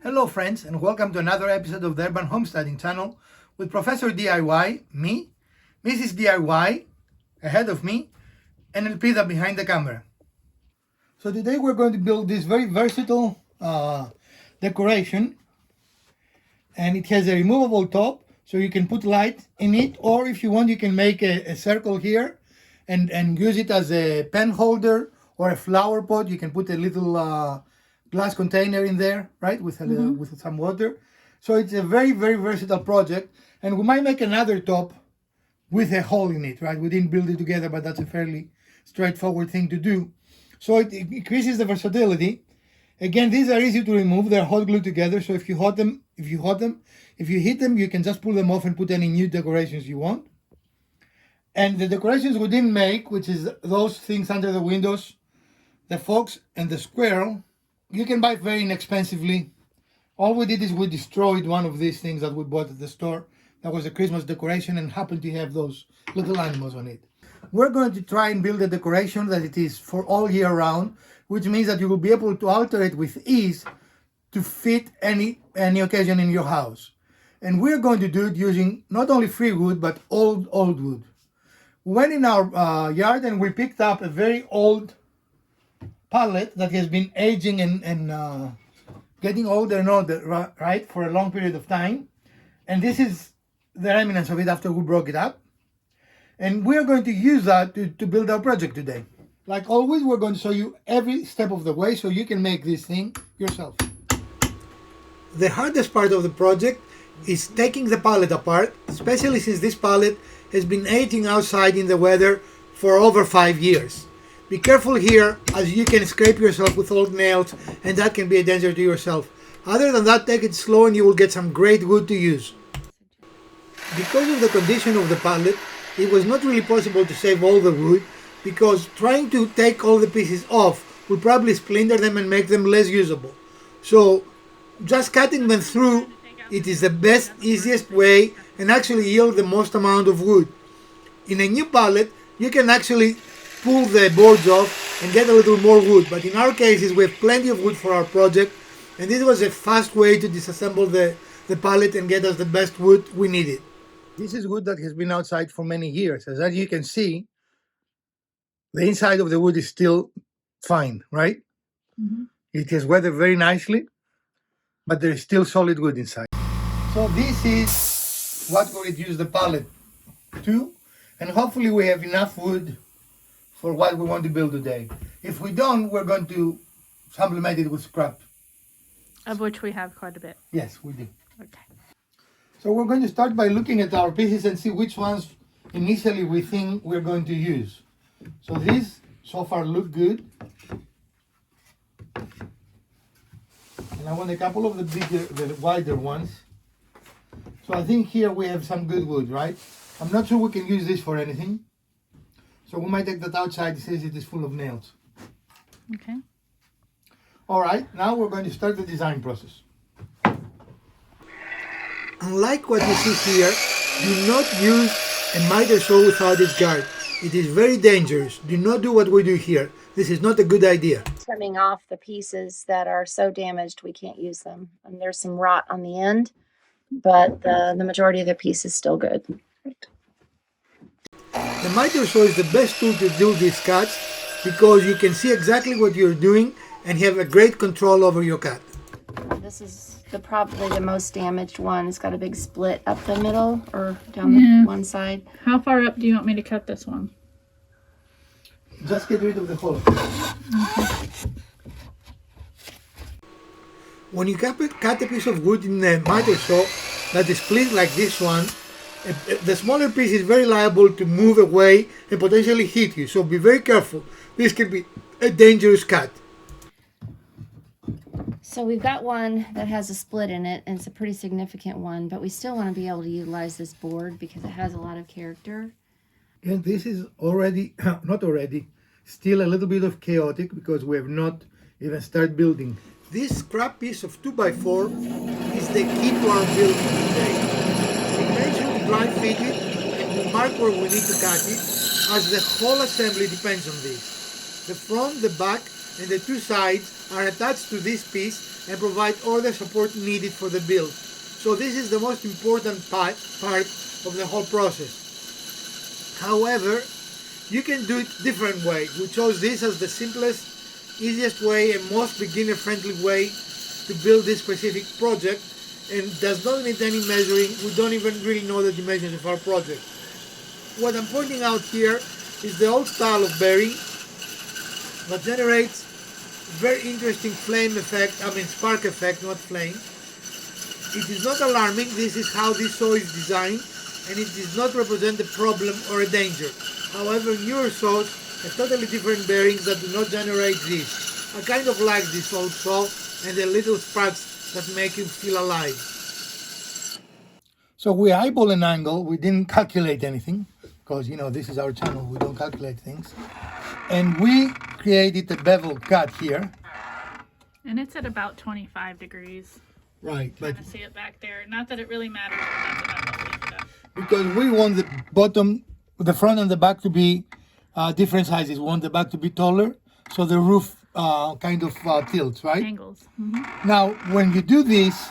Hello friends, and welcome to another episode of the Urban Homesteading channel with Professor DIY, me, Mrs. DIY, ahead of me, and Elpida behind the camera. So today we're going to build this very versatile decoration, and it has a removable top, so you can put light in it, or if you want you can make a circle here and use it as a pen holder or a flower pot. You can put a little glass container in there, right, with with some water. So it's a very versatile project, and we might make another top with a hole in it, right? We didn't build it together, but that's a fairly straightforward thing to do. So it increases the versatility. Again, these are easy to remove. They're hot glued together, so if you hit them, you can just pull them off and put any new decorations you want. And the decorations we didn't make, which is those things under the windows, the fox and the squirrel, you can buy very inexpensively. All we did is we destroyed one of these things that we bought at the store. That was a Christmas decoration and happened to have those little animals on it. We're going to try and build a decoration that it is for all year round, which means that you will be able to alter it with ease to fit any occasion in your house. And we're going to do it using not only free wood, but old wood. We went in our yard and we picked up a very old pallet that has been aging and getting older and older, right, for a long period of time. And this is the remnants of it after we broke it up. And we're going to use that to build our project today. Like always, we're going to show you every step of the way so you can make this thing yourself. The hardest part of the project is taking the pallet apart, especially since this pallet has been aging outside in the weather for over 5 years. Be careful here, as you can scrape yourself with old nails and that can be a danger to yourself. Other than that, take it slow and you will get some great wood to use. Because of the condition of the pallet, it was not really possible to save all the wood, because trying to take all the pieces off would probably splinter them and make them less usable. So just cutting them through, it is the best, easiest way and actually yield the most amount of wood. In a new pallet, you can actually pull the boards off and get a little more wood, but in our cases we have plenty of wood for our project, and this was a fast way to disassemble the pallet and get us the best wood we needed. This is wood that has been outside for many years. As you can see, the inside of the wood is still fine, right? It has weathered very nicely, but there is still solid wood inside. So this is what we reduce the pallet to, and hopefully we have enough wood for what we want to build today. If we don't, we're going to supplement it with scrap. Of which we have quite a bit. Yes, we do. Okay. So we're going to start by looking at our pieces and see which ones initially we think we're going to use. So these so far look good. And I want a couple of the wider ones. So I think here we have some good wood, right? I'm not sure we can use this for anything. So we might take that outside. It says it is full of nails. Okay. All right, now we're going to start the design process. Unlike what you see here, do not use a miter saw without its guard. It is very dangerous. Do not do what we do here. This is not a good idea. Trimming off the pieces that are so damaged we can't use them. And there's some rot on the end, but the majority of the piece is still good. The miter saw is the best tool to do these cuts because you can see exactly what you're doing and have a great control over your cut. This is probably the most damaged one. It's got a big split up the middle or down the one side. How far up do you want me to cut this one? Just get rid of the hole. When you cut a piece of wood in a miter saw that is split like this one, the smaller piece is very liable to move away and potentially hit you. So be very careful. This can be a dangerous cut. So we've got one that has a split in it, and it's a pretty significant one, but we still want to be able to utilize this board because it has a lot of character. And this is already, still a little bit of chaotic because we have not even started building. This scrap piece of 2x4 is the key to our build today. We make sure to dry fit it and we mark where we need to cut it, as the whole assembly depends on this. The front, the back, and the two sides are attached to this piece and provide all the support needed for the build. So this is the most important part of the whole process. However, you can do it different way. We chose this as the simplest, easiest way and most beginner-friendly way to build this specific project, and does not need any measuring. We don't even really know the dimensions of our project. What I'm pointing out here is the old style of bearing that generates very interesting flame effect, spark effect, not flame. It is not alarming. This is how this saw is designed, and it does not represent a problem or a danger. However, newer saws have totally different bearings that do not generate this. I kind of like this old saw and the little sparks that make you feel alive. So we eyeball an angle. We didn't calculate anything because, this is our channel. We don't calculate things. And we created a bevel cut here. And it's at about 25 degrees. Right. But kind of see it back there. Not that it really matters, but that's about what we put up. Because we want the front and the back to be different sizes. We want the back to be taller, so the roof tilts, right? Angles. Mm-hmm. Now, when you do this,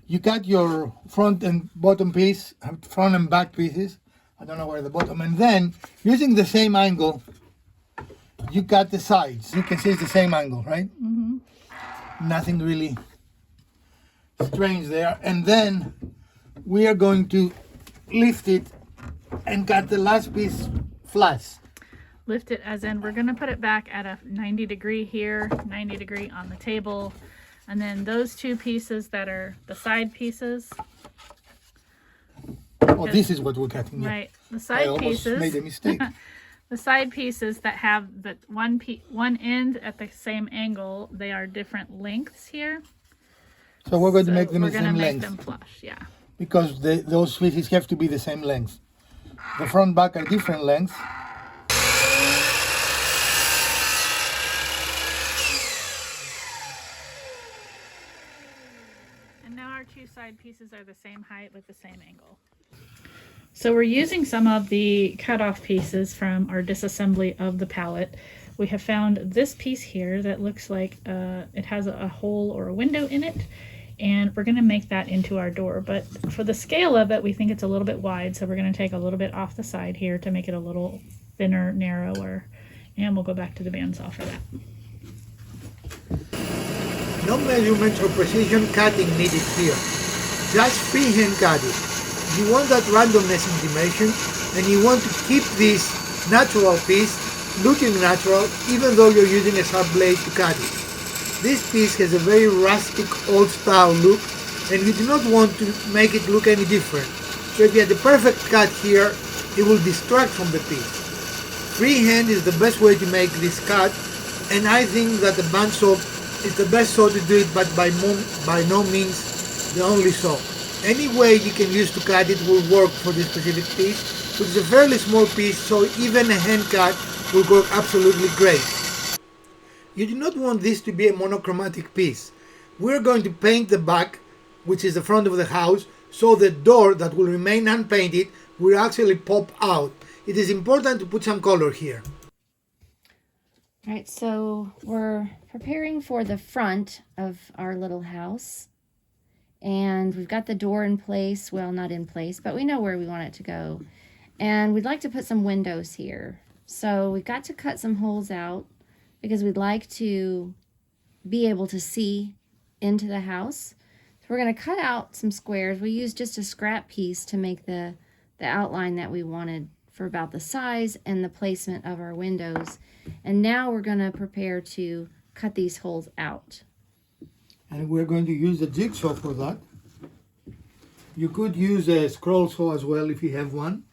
you cut your front and bottom piece, front and back pieces. I don't know where the bottom, and then using the same angle, you cut the sides. You can see it's the same angle, right? Mm-hmm. Nothing really strange there. And then we are going to lift it and cut the last piece flush. Lift it as in we're going to put it back at a 90 degree here, 90 degree on the table. And then those two pieces that are the side pieces. Oh, this is what we're cutting. Yeah. Right. The side I almost pieces. made a mistake. The side pieces that have the one end at the same angle, they are different lengths here. So we're going to make them the same same length. length. Them flush, yeah. Because those pieces have to be the same length. The front back are different lengths. And now our two side pieces are the same height with the same angle. So we're using some of the cutoff pieces from our disassembly of the pallet. We have found this piece here that looks like it has a hole or a window in it, and we're going to make that into our door. But for the scale of it, we think it's a little bit wide, so we're going to take a little bit off the side here to make it a little thinner, narrower, and we'll go back to the bandsaw for that. No measurements or precision cutting needed here. Just freehand cutting. You want that randomness in dimension, and you want to keep this natural piece looking natural even though you're using a sharp blade to cut it. This piece has a very rustic old style look, and you do not want to make it look any different. So if you had the perfect cut here, it will distract from the piece. Freehand is the best way to make this cut, and I think that the bandsaw is the best saw to do it, but by no means the only saw. Any way you can use to cut it will work for this specific piece, which is a fairly small piece, so even a hand cut will work absolutely great. You do not want this to be a monochromatic piece. We're going to paint the back, which is the front of the house, so the door that will remain unpainted will actually pop out. It is important to put some color here. All right, so we're preparing for the front of our little house. And we've got the door in place. Well, not in place, but we know where we want it to go. And we'd like to put some windows here. So we've got to cut some holes out because we'd like to be able to see into the house. So we're going to cut out some squares. We used just a scrap piece to make the outline that we wanted for about the size and the placement of our windows. And now we're going to prepare to cut these holes out. And we're going to use a jigsaw for that. You could use a scroll saw as well if you have one.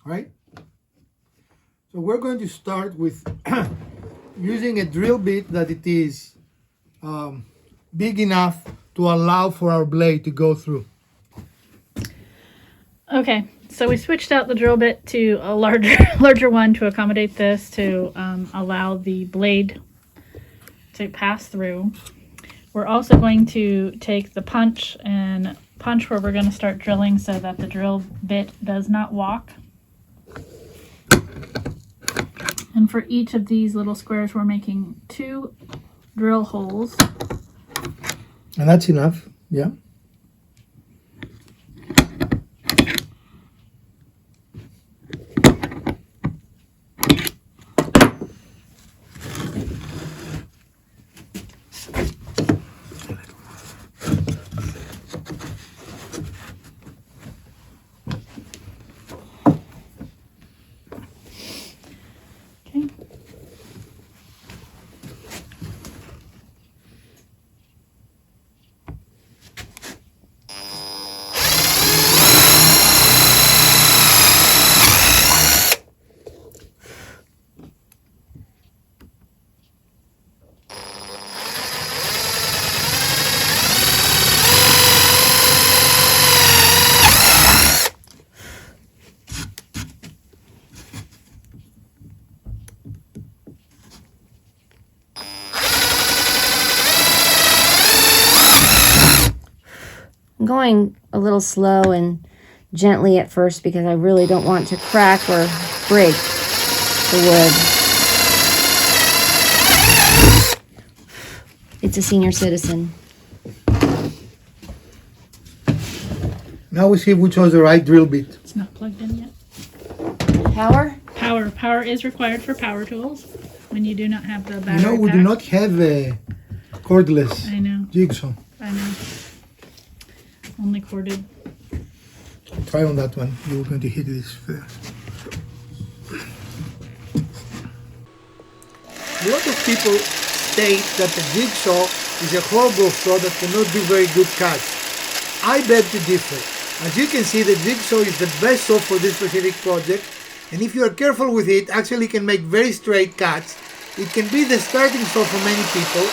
Right? So we're going to start with using a drill bit that it is big enough to allow for our blade to go through. Okay, so we switched out the drill bit to a larger one to accommodate this, to allow the blade to pass through. We're also going to take the punch and punch where we're going to start drilling so that the drill bit does not walk. And for each of these little squares, we're making 2 drill holes. And that's enough, yeah. Okay. I'm going a little slow and gently at first because I really don't want to crack or break the wood. It's a senior citizen. Now we see if we chose the right drill bit. It's not plugged in yet. Power? Power is required for power tools when you do not have the battery You know, we pack. do not have a cordless I know, jigsaw. I know. Only corded. Try on that one. You're going to hit this first. A lot of people state that the jigsaw is a horrible saw that cannot do very good cuts. I beg to differ. As you can see, the jigsaw is the best saw for this specific project, and if you are careful with it, actually can make very straight cuts. It can be the starting saw for many people.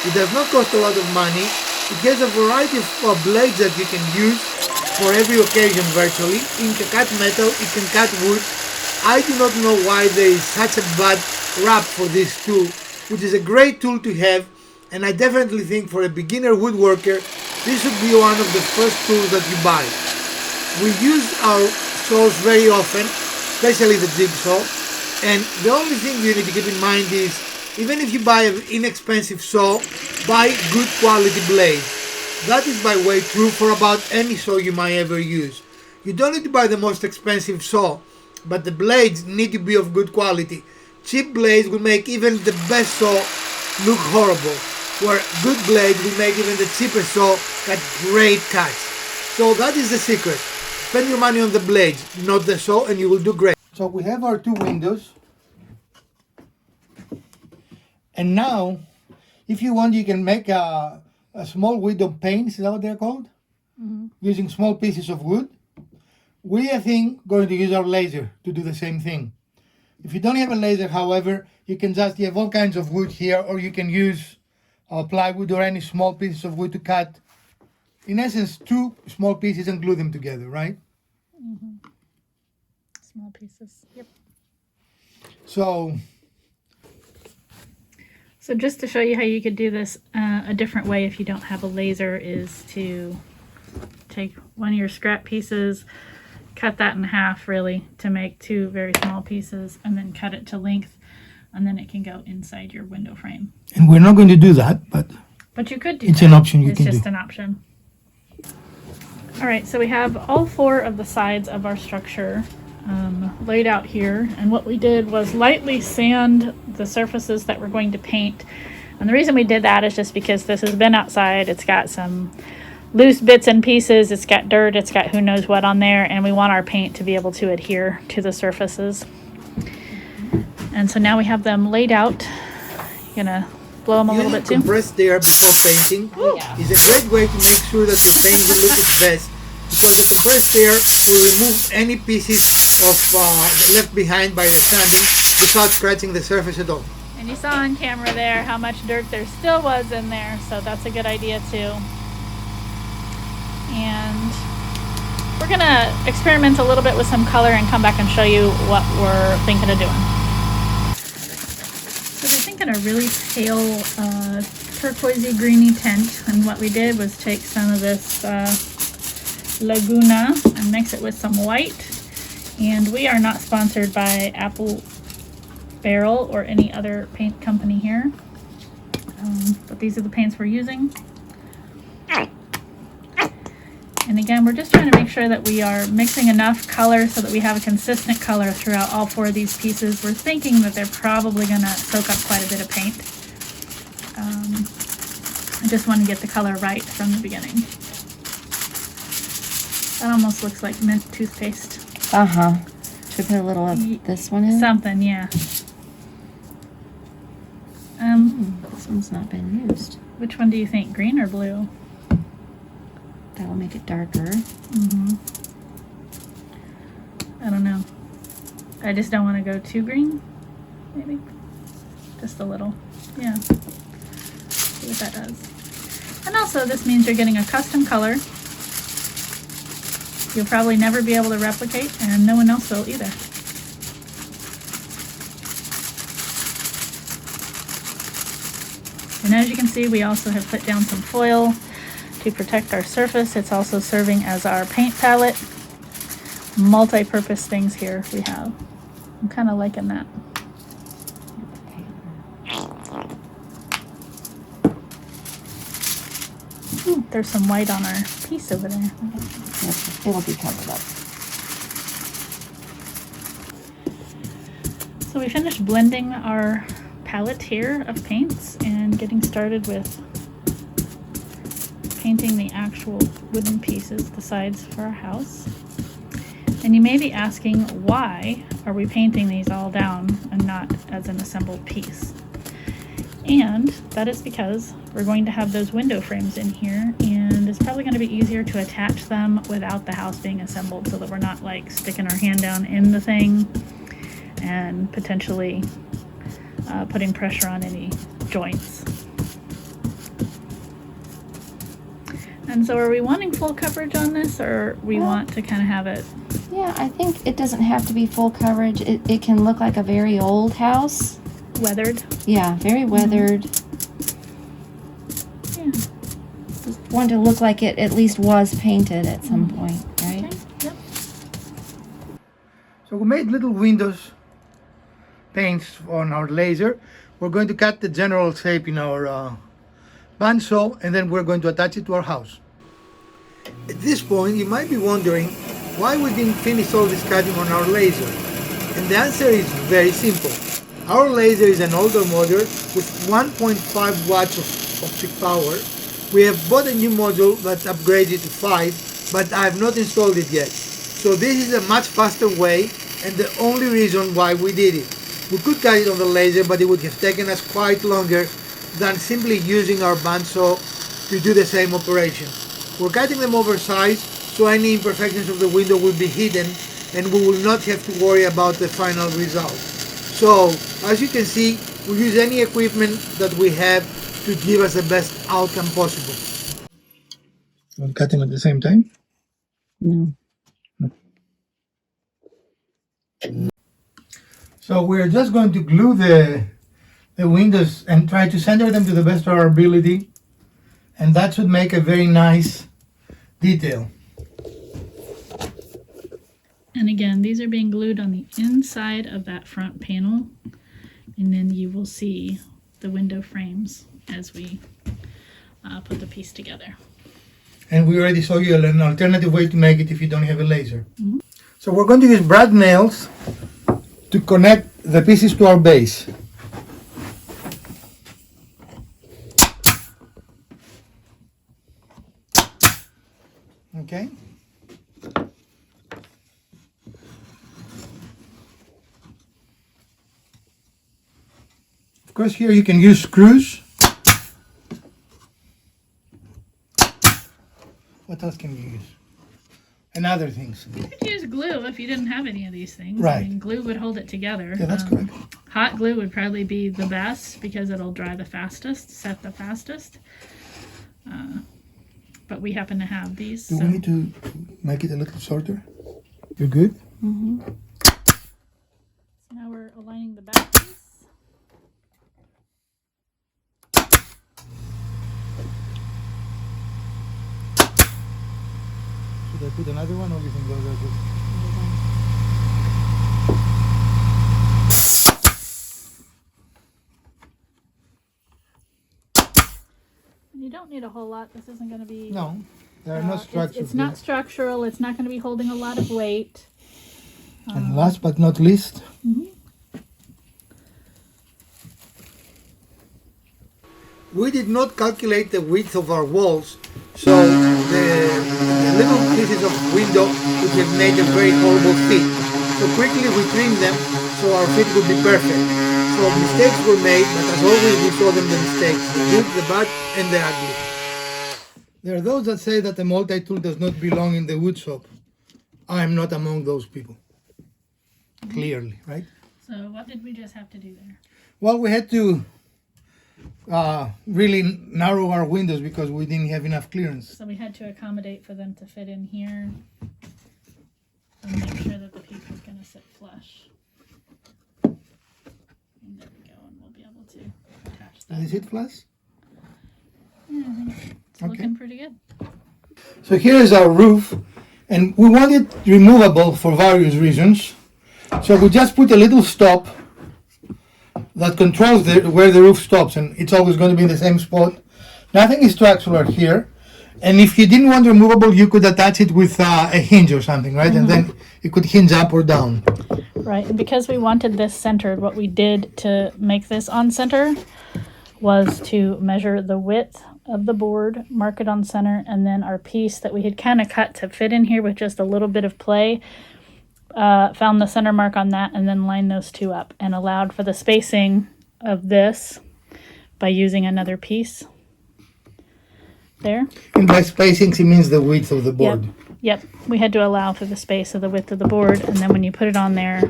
It does not cost a lot of money. It has a variety of blades that you can use for every occasion virtually. It can cut metal, it can cut wood. I do not know why there is such a bad rap for this tool, which is a great tool to have, and I definitely think for a beginner woodworker, this should be one of the first tools that you buy. We use our saws very often, especially the jigsaw, and the only thing you need to keep in mind is, even if you buy an inexpensive saw, buy good quality blades. That is, by the way, true for about any saw you might ever use. You don't need to buy the most expensive saw, but the blades need to be of good quality. Cheap blades will make even the best saw look horrible, where good blades will make even the cheapest saw cut great cuts. So that is the secret. Spend your money on the blades, not the saw, and you will do great. So we have our 2 windows. And now, if you want, you can make a small window panes, is that what they're called? Mm-hmm. Using small pieces of wood. We, I think, going to use our laser to do the same thing. If you don't have a laser, however, you can just have all kinds of wood here, or you can use plywood or any small pieces of wood to cut, in essence, 2 small pieces and glue them together, right? Mm-hmm. Small pieces. Yep. So just to show you how you could do this a different way if you don't have a laser is to take one of your scrap pieces, cut that in half really to make 2 very small pieces, and then cut it to length, and then it can go inside your window frame. and we're not going to do that, But you could do it's that. an option you It's can just do. an option. All right, so we have all 4 of the sides of our structure laid out here, and what we did was lightly sand the surfaces that we're going to paint. And the reason we did that is just because this has been outside. It's got some loose bits and pieces, it's got dirt, it's got who knows what on there, and we want our paint to be able to adhere to the surfaces. And so now we have them laid out. Gonna blow them a little bit too. Compressed air before painting is a great way to make sure that the paint will look its best, because the compressed air will remove any pieces of left behind by the sanding without scratching the surface at all. And you saw on camera there how much dirt there still was in there, so that's a good idea too. And we're gonna experiment a little bit with some color and come back and show you what we're thinking of doing. So we're thinking a really pale turquoisey greeny tint, and what we did was take some of this Laguna and mix it with some white. And we are not sponsored by Apple Barrel or any other paint company here. But these are the paints we're using. And again, we're just trying to make sure that we are mixing enough color so that we have a consistent color throughout all 4 of these pieces. We're thinking that they're probably going to soak up quite a bit of paint. I just want to get the color right from the beginning. That almost looks like mint toothpaste. Uh-huh. Should we put a little of this one in? Something, yeah. This one's not been used. Which one do you think, green or blue? That'll make it darker. I don't know. I just don't want to go too green, maybe. Just a little. Yeah. See what that does. And also, this means you're getting a custom color. You'll probably never be able to replicate, and no one else will either. And as you can see, we also have put down some foil to protect our surface. It's also serving as our paint palette. Multi-purpose things here we have. I'm kind of liking that. Ooh, there's some white on our piece over there. It'll be covered up. So we finished blending our palette here of paints and getting started with painting the actual wooden pieces, the sides for our house. And you may be asking, why are we painting these all down and not as an assembled piece? And that is because we're going to have those window frames in here, and it's probably going to be easier to attach them without the house being assembled, so that we're not like sticking our hand down in the thing and potentially putting pressure on any joints. And so are we wanting full coverage on this, or we want to kind of have it? Yeah, I think it doesn't have to be full coverage. It can look like a very old house. Weathered? Yeah, very weathered. Yeah. Just want to look like it at least was painted at some point, right? Okay. Yep. So we made little windows paints on our laser. We're going to cut the general shape in our bandsaw, and then we're going to attach it to our house. At this point, you might be wondering why we didn't finish all this cutting on our laser. And the answer is very simple. Our laser is an older model with 1.5 watts of optic power. We have bought a new module that upgrades it to 5, but I have not installed it yet. So this is a much faster way, and the only reason why we did it. We could cut it on the laser, but it would have taken us quite longer than simply using our bandsaw to do the same operation. We're cutting them oversized, so any imperfections of the window will be hidden, and we will not have to worry about the final result. So, as you can see, we use any equipment that we have to give us the best outcome possible. You want to cut them at the same time? No. So we're just going to glue the windows and try to center them to the best of our ability, and that should make a very nice detail. And again, these are being glued on the inside of that front panel, and then you will see the window frames as we put the piece together. And we already saw you an alternative way to make it if you don't have a laser. So we're going to use brad nails to connect the pieces to our base. Okay. Of course, here you can use screws. What else can you use? And other things. You could use glue if you didn't have any of these things. Right. I mean, glue would hold it together. Yeah, that's correct. Hot glue would probably be the best because it'll dry the fastest, set the fastest. But we happen to have these. Do so. we need to make it a little shorter? You're good? Mm-hmm. So now we're aligning the back piece. Should I put another one, or do you think those are good? don't need a whole lot. This isn't going to be... No, there are no structures. It's not structural. It's not going to be holding a lot of weight. And last but not least, we did not calculate the width of our walls, so the little pieces of window would have made a very horrible fit. So quickly we trimmed them so our fit would be perfect. So mistakes were made, but as always we saw them the mistakes, the good, the bad, and the ugly. There are those that say that the multi-tool does not belong in the wood shop. I am not among those people. Clearly, right? So what did we just have to do there? Well, we had to really narrow our windows because we didn't have enough clearance. So we had to accommodate for them to fit in here and make sure that the piece was going to sit flush. And there we go, and we'll be able to attach that. Is it flush? Yeah, I think it's looking pretty good. So here is our roof, and we want it removable for various reasons. So we just put a little stop that controls where the roof stops, and it's always going to be in the same spot. Nothing is structural here, and if you didn't want removable, you could attach it with a hinge or something, right? And then it could hinge up or down. Right, and because we wanted this centered, what we did to make this on center was to measure the width of the board, mark it on center, and then our piece that we had kind of cut to fit in here with just a little bit of play, found the center mark on that and then lined those two up and allowed for the spacing of this by using another piece there. And by spacing, it means the width of the board. Yep, we had to allow for the space of the width of the board, and then when you put it on there,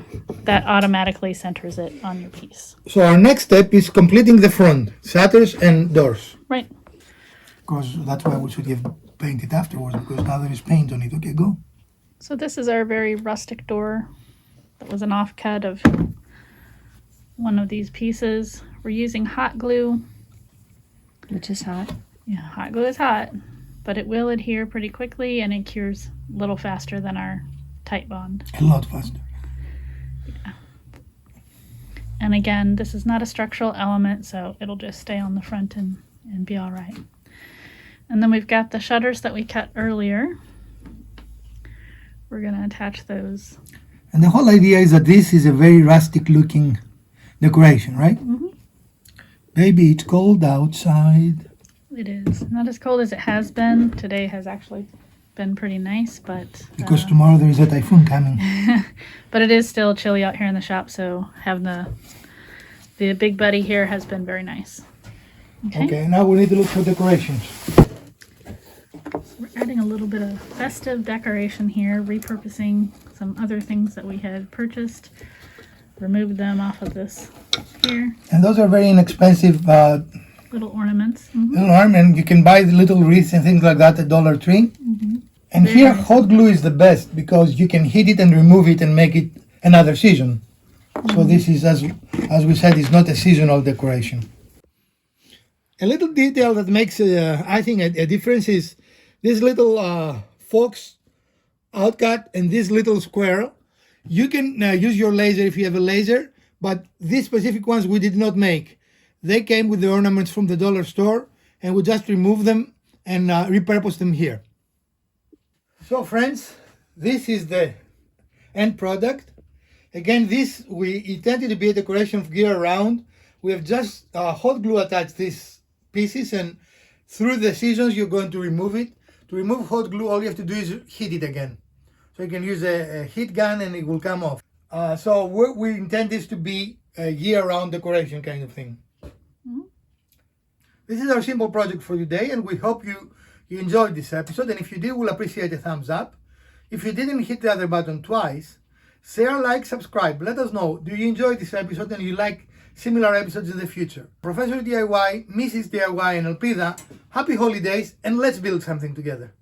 that automatically centers it on your piece. So our next step is completing the front, shutters and doors. Right. Because that's why we should have painted afterwards, because now there is paint on it. Okay, go. So this is our very rustic door that was an offcut of one of these pieces. We're using hot glue. Which is hot. Yeah, hot glue is hot, but it will adhere pretty quickly and it cures a little faster than our tight bond. A lot faster. Yeah. And again, this is not a structural element, so it'll just stay on the front and be all right. And then we've got the shutters that we cut earlier. We're going to attach those. And the whole idea is that this is a very rustic looking decoration, right? Baby, it's cold outside. It is. Not as cold as it has been. Today has actually been pretty nice, but... Because tomorrow there is a typhoon coming. but it is still chilly out here in the shop, so having the big buddy here has been very nice. Okay, now we need to look for decorations. We're adding a little bit of festive decoration here, repurposing some other things that we had purchased, removed them off of this here. And those are very inexpensive Little ornaments. little ornament. You can buy the little wreaths and things like that at Dollar Tree. And Very here, nice. hot glue is the best because you can heat it and remove it and make it another season. So this is, as we said, is not a seasonal decoration. A little detail that makes, I think, a difference is this little fox outcut and this little squirrel. You can use your laser if you have a laser, but these specific ones we did not make. They came with the ornaments from the dollar store, and we just removed them and repurposed them here. So friends, this is the end product. Again, this we intended to be a decoration year round. We have just hot glue attached these pieces, and through the seasons you're going to remove it. To remove hot glue, all you have to do is heat it again. So you can use a heat gun and it will come off. So we intend this to be a year-round decoration kind of thing. This is our simple project for today, and we hope you enjoyed this episode. And if you did, we'll appreciate a thumbs up. If you didn't hit the other button twice, share, like, subscribe. Let us know, do you enjoy this episode and you like similar episodes in the future? Professor DIY, Mrs. DIY, and Elpida, happy holidays, and let's build something together.